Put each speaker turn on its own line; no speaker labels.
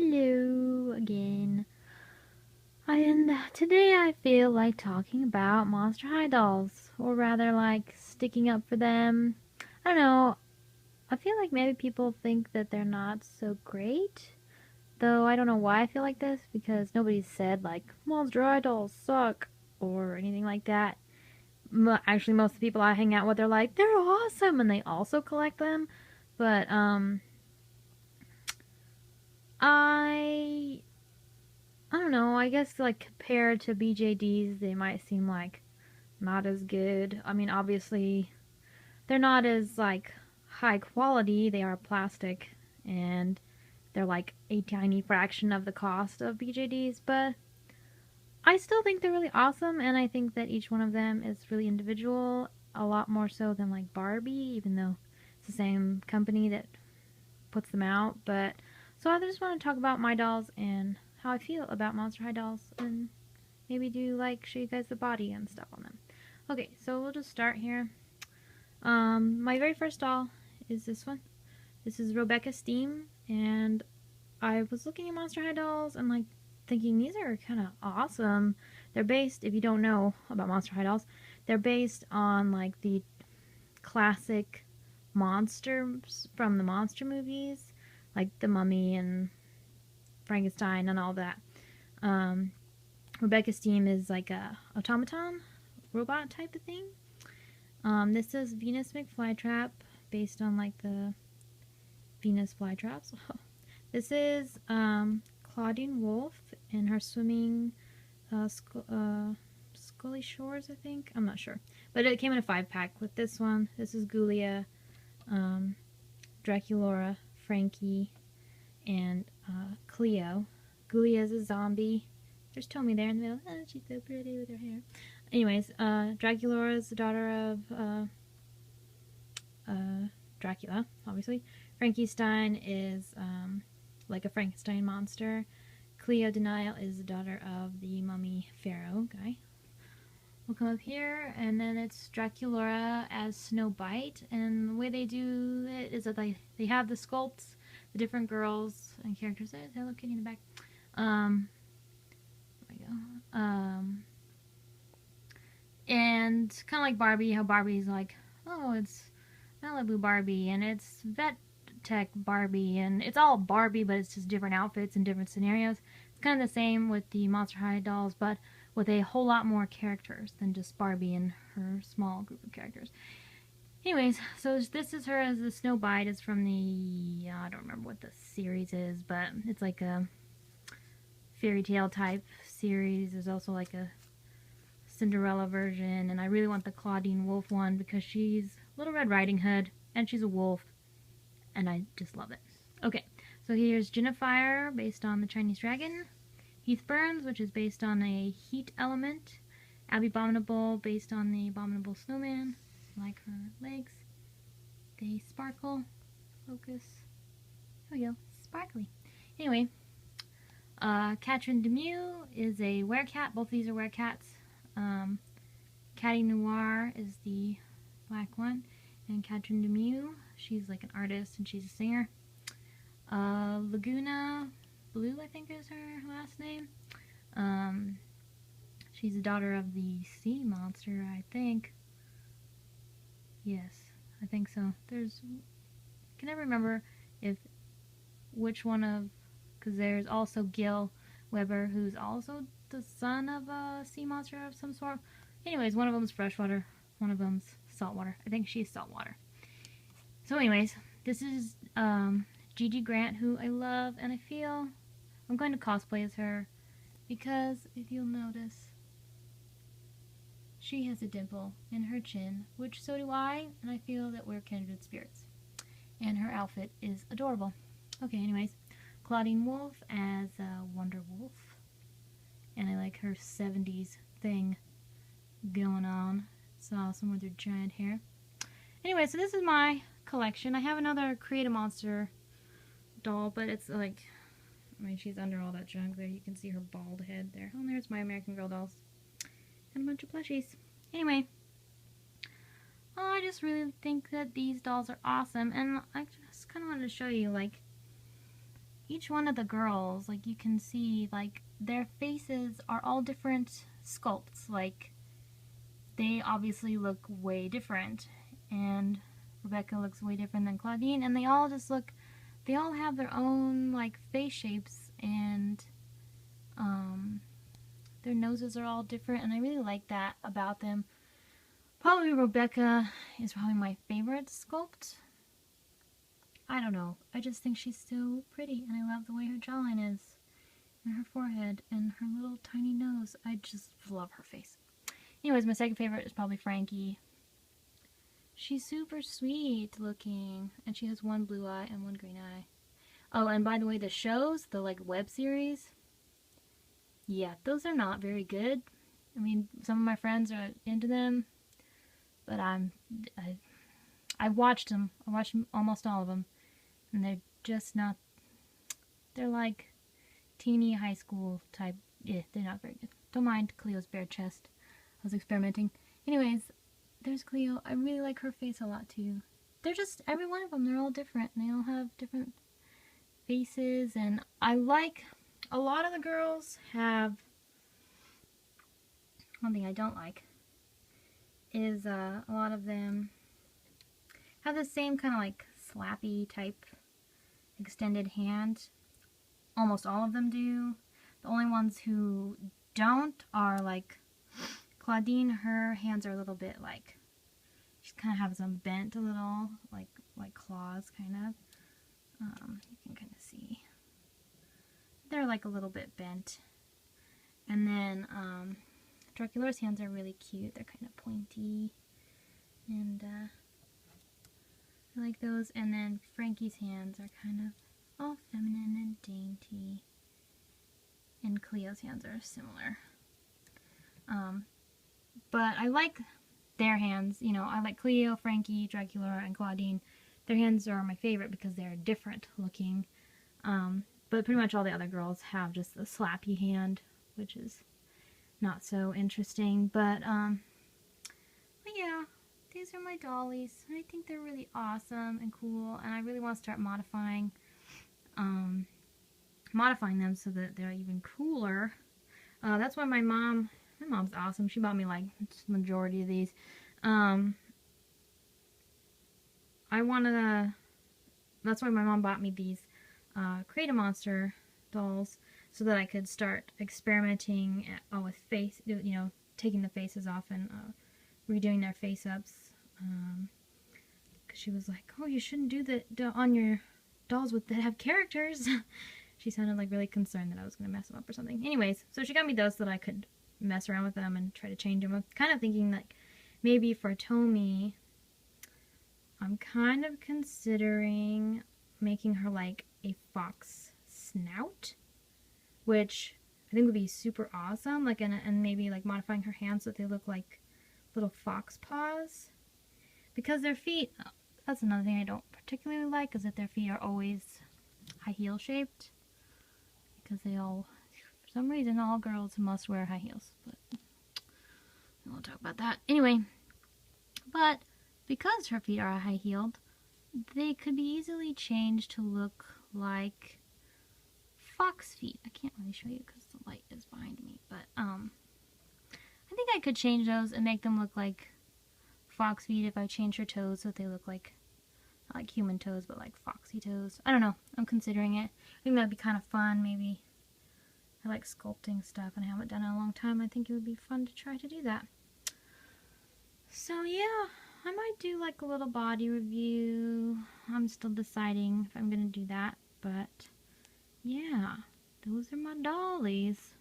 Hello again. And today I feel like talking about Monster High dolls, or rather like sticking up for them. I don't know, I feel like maybe people think that they're not so great. Though I don't know why I feel like this, because nobody's said like, Monster High dolls suck, or anything like that. Actually, most of the people I hang out with, they're like, they're awesome, and they also collect them. But, I I don't know, I guess like compared to BJDs, they might seem like not as good. I mean, obviously, they're not as like high quality. They are plastic and they're like a tiny fraction of the cost of BJDs, but I still think they're really awesome and I think that each one of them is really individual, a lot more so than like Barbie, even though it's the same company that puts them out. But so I just want to talk about my dolls and how I feel about Monster High dolls and maybe do like show you guys the body and stuff on them. Okay, so we'll just start here. My very first doll is this one. This is Rebecca Steam, and I was looking at Monster High dolls and like thinking these are kind of awesome. They're based, if you don't know about Monster High dolls, they're based on like the classic monsters from the monster movies, like the Mummy and Frankenstein and all that. Um, Rebecca Steam is like a automaton robot type of thing. This is Venus McFlytrap, based on like the Venus flytraps. This is Claudine Wolf in her swimming Scully Shores, I think. I'm not sure, but it came in a 5-pack with this one. This is Gulia, Draculaura, Frankie, and Cleo. Gulia is a zombie. There's Tommy there in the middle. Oh, she's so pretty with her hair. Anyways, Draculaura is the daughter of Dracula, obviously. Frankenstein is like a Frankenstein monster. Cleo Denial is the daughter of the mummy pharaoh guy. We'll come up here, and then it's Draculaura as Snow Bite, and the way they do it is that they have the sculpts, the different girls and characters. There's Hello Kitty in the back. There we go. And kind of like Barbie, how Barbie's like, oh, it's Malibu Barbie, and it's Vet Tech Barbie, and it's all Barbie, but it's just different outfits and different scenarios. It's kind of the same with the Monster High dolls, but with a whole lot more characters than just Barbie and her small group of characters. Anyways, so this is her as the Snow Bite. It's from the, I don't remember what the series is, but it's like a fairy tale type series. There's also like a Cinderella version, and I really want the Claudine Wolf one because she's Little Red Riding Hood, and she's a wolf, and I just love it. Okay, so here's Jennifer, based on the Chinese dragon. Heath Burns, which is based on a heat element. Abby Abominable, based on the Abominable Snowman. I like her legs. They sparkle. Focus. There we go. Sparkly. Anyway, Katrin Demieux is a werecat. Both of these are werecats. Catty Noir is the black one. And Katrin Demieux, she's like an artist and she's a singer. Laguna Blue, I think is her last name. She's the daughter of the sea monster, I think. Yes, I think so. I can never remember which one of, because there's also Gil Weber, who's also the son of a sea monster of some sort. Anyways, one of them's freshwater, one of them's saltwater. I think she's saltwater. So anyways, this is Gigi Grant, who I love, and I feel I'm going to cosplay as her because if you'll notice, she has a dimple in her chin, which so do I, and I feel that we're kindred spirits. And her outfit is adorable. Okay, anyways, Claudine Wolf as Wonder Wolf, and I like her 70s thing going on. It's awesome with her giant hair. Anyway, so this is my collection. I have another Create a Monster doll, but it's like, I mean, she's under all that junk there. You can see her bald head there. Oh, and there's my American Girl dolls. And a bunch of plushies. Anyway, I just really think that these dolls are awesome. And I just kind of wanted to show you, like, each one of the girls, like you can see, like their faces are all different sculpts. Like they obviously look way different, and Rebecca looks way different than Claudine, and they all just look, they all have their own like face shapes, and their noses are all different, and I really like that about them. Probably Rebecca is probably my favorite sculpt. I don't know. I just think she's so pretty, and I love the way her jawline is, and her forehead, and her little tiny nose. I just love her face. Anyways, my second favorite is probably Frankie. She's super sweet looking, and she has one blue eye and one green eye. Oh, and by the way, the shows, the like web series, yeah, those are not very good. I mean, some of my friends are into them, but I watched them. I watched almost all of them, and they're just not. They're like teeny high school type. Yeah, they're not very good. Don't mind Cleo's bare chest. I was experimenting. Anyways, there's Cleo. I really like her face a lot too. They're just, every one of them, they're all different. And they all have different faces, and I like, a lot of the girls have, one thing I don't like is a lot of them have the same kind of like slappy type extended hand. Almost all of them do. The only ones who don't are like Claudine. Her hands are a little bit like, she kind of has them bent a little, like claws kind of. You can kind of see they're like a little bit bent. And then Dracula's hands are really cute. They're kind of pointy, and I like those. And then Frankie's hands are kind of all feminine and dainty, and Cleo's hands are similar. But I like their hands. You know, I like Cleo, Frankie, Dracula, and Claudine. Their hands are my favorite because they're different looking. But pretty much all the other girls have just the slappy hand, which is not so interesting. But yeah, these are my dollies. I think they're really awesome and cool, and I really want to start modifying them so that they're even cooler. That's why my mom's awesome. She bought me like the majority of these. That's why my mom bought me these Create-A-Monster dolls, so that I could start experimenting with face, you know, taking the faces off and redoing their face-ups. Because she was like, oh, you shouldn't do that on your dolls that have characters. She sounded like really concerned that I was going to mess them up or something. Anyways, so she got me those so that I could mess around with them and try to change them. I'm kind of thinking like maybe for Tomi, I'm kind of considering making her like a fox snout, which I think would be super awesome. Like, and maybe like modifying her hands so that they look like little fox paws. Because their feet, that's another thing I don't particularly like, is that their feet are always high heel shaped. Because they all, for some reason, all girls must wear high heels. But we won't talk about that. Anyway, but because her feet are high heeled, they could be easily changed to look like fox feet. I can't really show you because the light is behind me, but I think I could change those and make them look like fox feet if I change her toes so that they look like, not like human toes, but like foxy toes. I don't know. I'm considering it. I think that'd be kind of fun. Maybe I like sculpting stuff and I haven't done it in a long time. I think it would be fun to try to do that. So yeah, I might do like a little body review. I'm still deciding if I'm gonna do that, but yeah, those are my dollies.